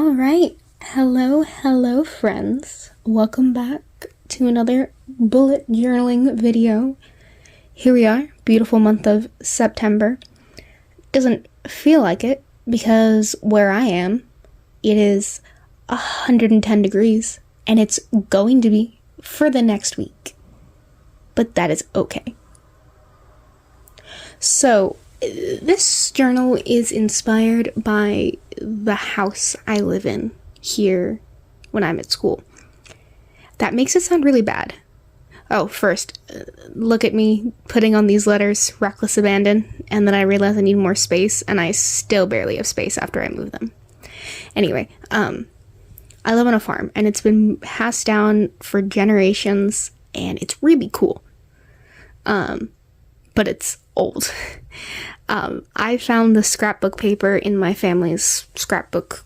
All right. Hello, friends. Welcome back to another bullet journaling video. Here we are, beautiful month of September. Doesn't feel like it because where I am, it is 110 degrees and it's going to be for the next week. But that is okay. So, this journal is inspired by the house I live in here when I'm at school. That makes it sound really bad. Oh, first, look at me putting on these letters, reckless abandon, and then I realize I need more space, and I still barely have space after I move them. Anyway, I live on a farm, and it's been passed down for generations, and it's really cool. But it's old. I found the scrapbook paper in my family's scrapbook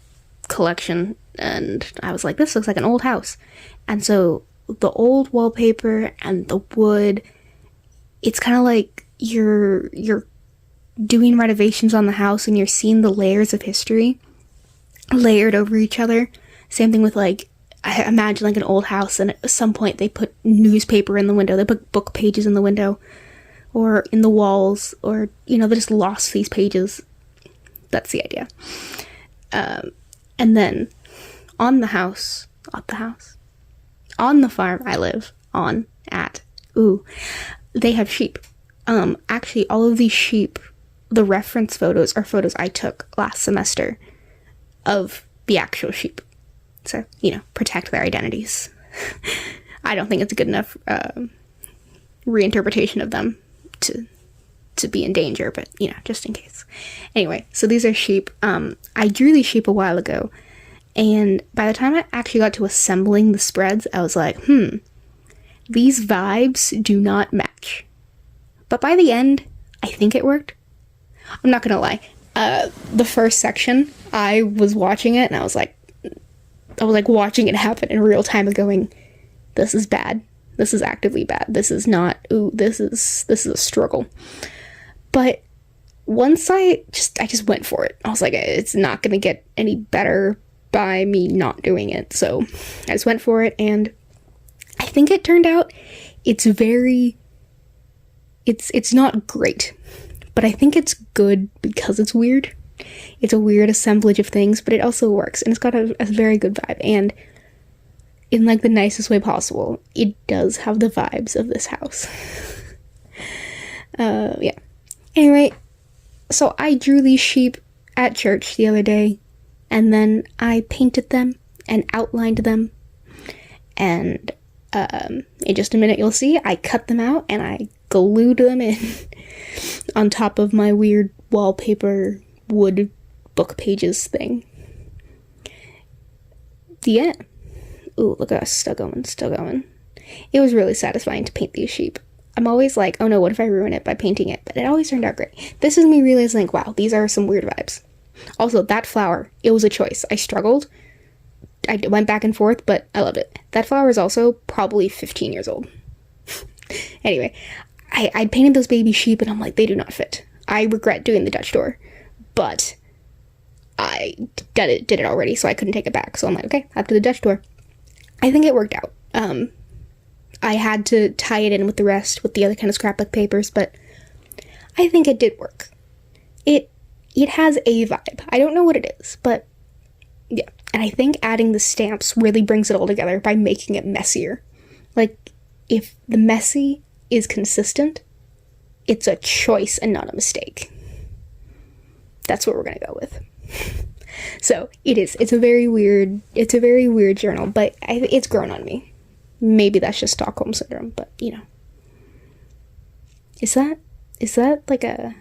collection, and I was like, this looks like an old house. And so the old wallpaper and the wood, it's kind of like you're doing renovations on the house and you're seeing the layers of history layered over each other. Same thing with, like, I imagine like an old house, and at some point they put newspaper in the window, they put book pages in the window or in the walls, or, you know, they just lost these pages. That's the idea. And then on the farm I live they have sheep. Actually, all of these sheep, the reference photos are photos I took last semester of the actual sheep. So, you know, protect their identities. I don't think it's a good enough reinterpretation of them to be in danger, but, you know, just in case. Anyway, so these are sheep. I drew these sheep a while ago, and by the time I actually got to assembling the spreads, I was like, these vibes do not match. But by the end, I think it worked. I'm not gonna lie. The first section, I was watching it, and I was like watching it happen in real time and going, this is bad. This is actively bad. This is not, this is a struggle. But once I just went for it. I was like, it's not going to get any better by me not doing it. So I just went for it, and I think it turned out it's not great, but I think it's good because it's weird. It's a weird assemblage of things, but it also works, and it's got a very good vibe, and in, like, the nicest way possible, it does have the vibes of this house. Yeah. Anyway, so I drew these sheep at church the other day, and then I painted them and outlined them, and in just a minute you'll see I cut them out and I glued them in on top of my weird wallpaper wood book pages thing. The end. Ooh, look at us, still going. It was really satisfying to paint these sheep. I'm always like, oh no, what if I ruin it by painting it? But it always turned out great. This is me realizing, like, wow, these are some weird vibes. Also, that flower, it was a choice. I struggled. I went back and forth, but I loved it. That flower is also probably 15 years old. Anyway, I painted those baby sheep, and I'm like, they do not fit. I regret doing the Dutch door, but I did it already, so I couldn't take it back. So I'm like, okay, after the Dutch door. I think it worked out. I had to tie it in with the other kind of scrapbook papers, but I think it did work. It has a vibe. I don't know what it is, but yeah. And I think adding the stamps really brings it all together by making it messier. Like, if the messy is consistent, it's a choice and not a mistake. That's what we're gonna go with. So it's a very weird journal, but it's grown on me. Maybe that's just Stockholm syndrome, but, you know. Is that like a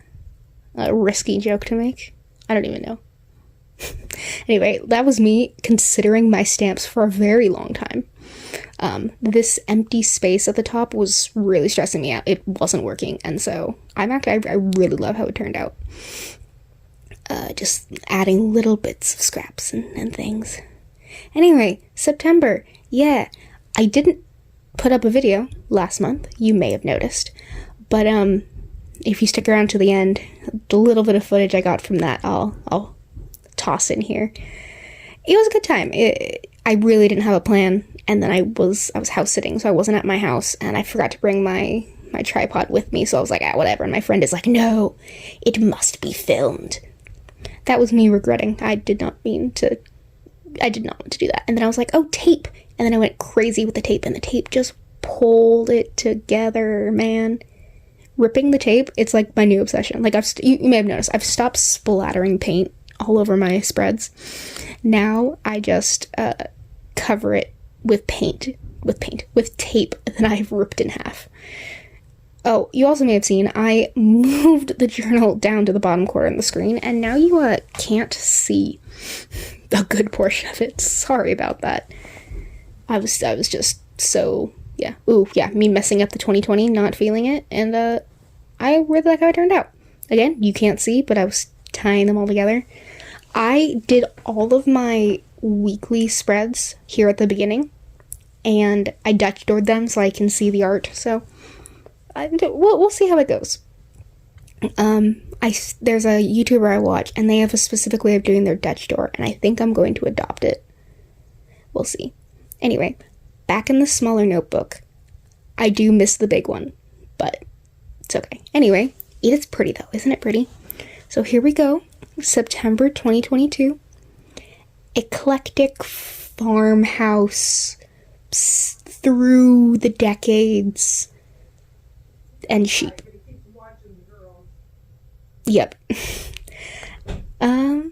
risky joke to make? I don't even know. Anyway, that was me considering my stamps for a very long time. This empty space at the top was really stressing me out. It wasn't working, and so I really love how it turned out. Just adding little bits of scraps and things. Anyway, September. Yeah, I didn't put up a video last month, you may have noticed. But if you stick around to the end, the little bit of footage I got from that, I'll toss in here. It was a good time. I really didn't have a plan, and then I was house sitting, so I wasn't at my house, and I forgot to bring my tripod with me, so I was like, whatever. And my friend is like, no, it must be filmed. That was me regretting. I did not want to do that. And then I was like, oh, tape. And then I went crazy with the tape, and the tape just pulled it together, man. Ripping the tape, it's like my new obsession. Like, you may have noticed, I've stopped splattering paint all over my spreads. Now I just cover it with tape that I've ripped in half. Oh, you also may have seen I moved the journal down to the bottom corner of the screen, and now you can't see a good portion of it. Sorry about that. I was just so, yeah. Ooh, yeah, me messing up the 2020, not feeling it, and I really like how it turned out. Again, you can't see, but I was tying them all together. I did all of my weekly spreads here at the beginning, and I Dutch doored them so I can see the art, so we'll see how it goes. There's a YouTuber I watch, and they have a specific way of doing their Dutch door, and I think I'm going to adopt it. We'll see. Anyway, back in the smaller notebook. I do miss the big one, but it's okay. Anyway, it's pretty though, isn't it pretty? So here we go. September 2022. Eclectic farmhouse through the decades and sheep. Yep. That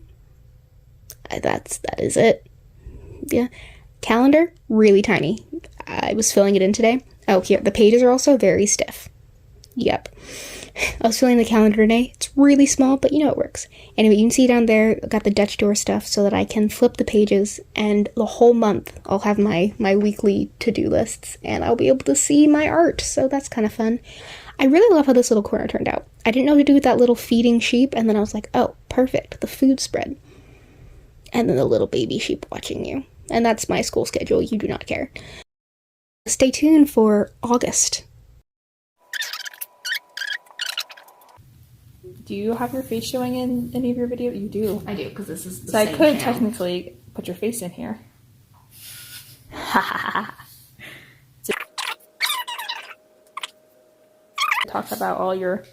is it. Yeah. Calendar, really tiny. I was filling it in today. Oh, here, the pages are also very stiff. Yep. I was filling the calendar today. It's really small, but you know it works. Anyway, you can see down there, I've got the Dutch door stuff so that I can flip the pages, and the whole month I'll have my weekly to-do lists, and I'll be able to see my art, so that's kind of fun. I really love how this little corner turned out. I didn't know what to do with that little feeding sheep, and then I was like, oh, perfect, the food spread. And then the little baby sheep watching you. And that's my school schedule, you do not care. Stay tuned for August. Do you have your face showing in any of your videos? You do. I do, because this is the so same I could channel. technically put your face in here. Talk about all your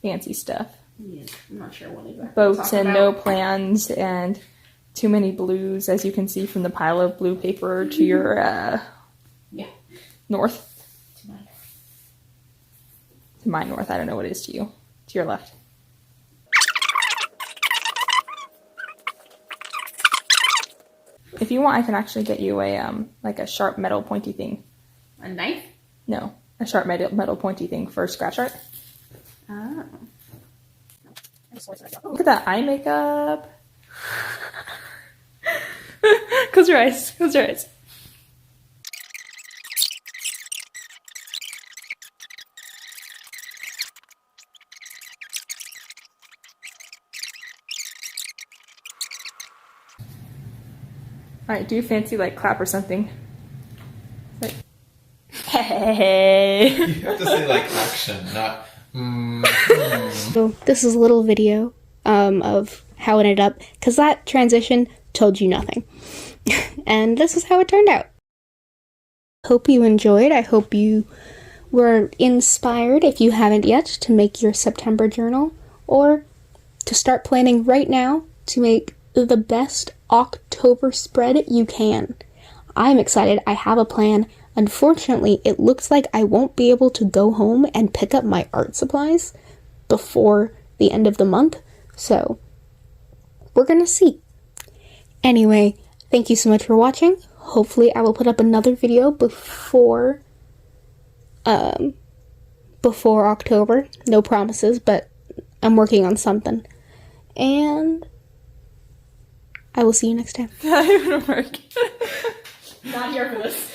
fancy stuff. Yeah, I'm not sure what exactly. Boats and no plans and too many blues, as you can see from the pile of blue paper to your north. To my north. I don't know what it is to you. To your left. If you want, I can actually get you a like a sharp metal pointy thing. A knife? No, a sharp metal pointy thing for scratch art. Oh. Look at that eye makeup. Close your eyes. Close your eyes. Alright, do fancy like clap or something. Like, hey. You have to say like action, not So this is a little video of how it ended up, because that transition told you nothing. And this is how it turned out. Hope you enjoyed. I hope you were inspired, if you haven't yet, to make your September journal, or to start planning right now to make the best October spread you can. I'm excited. I have a plan. Unfortunately, it looks like I won't be able to go home and pick up my art supplies before the end of the month, so we're gonna see. Anyway, thank you so much for watching. Hopefully I will put up another video before October. No promises, but I'm working on something. And I will see you next time. That didn't work. Not here for this.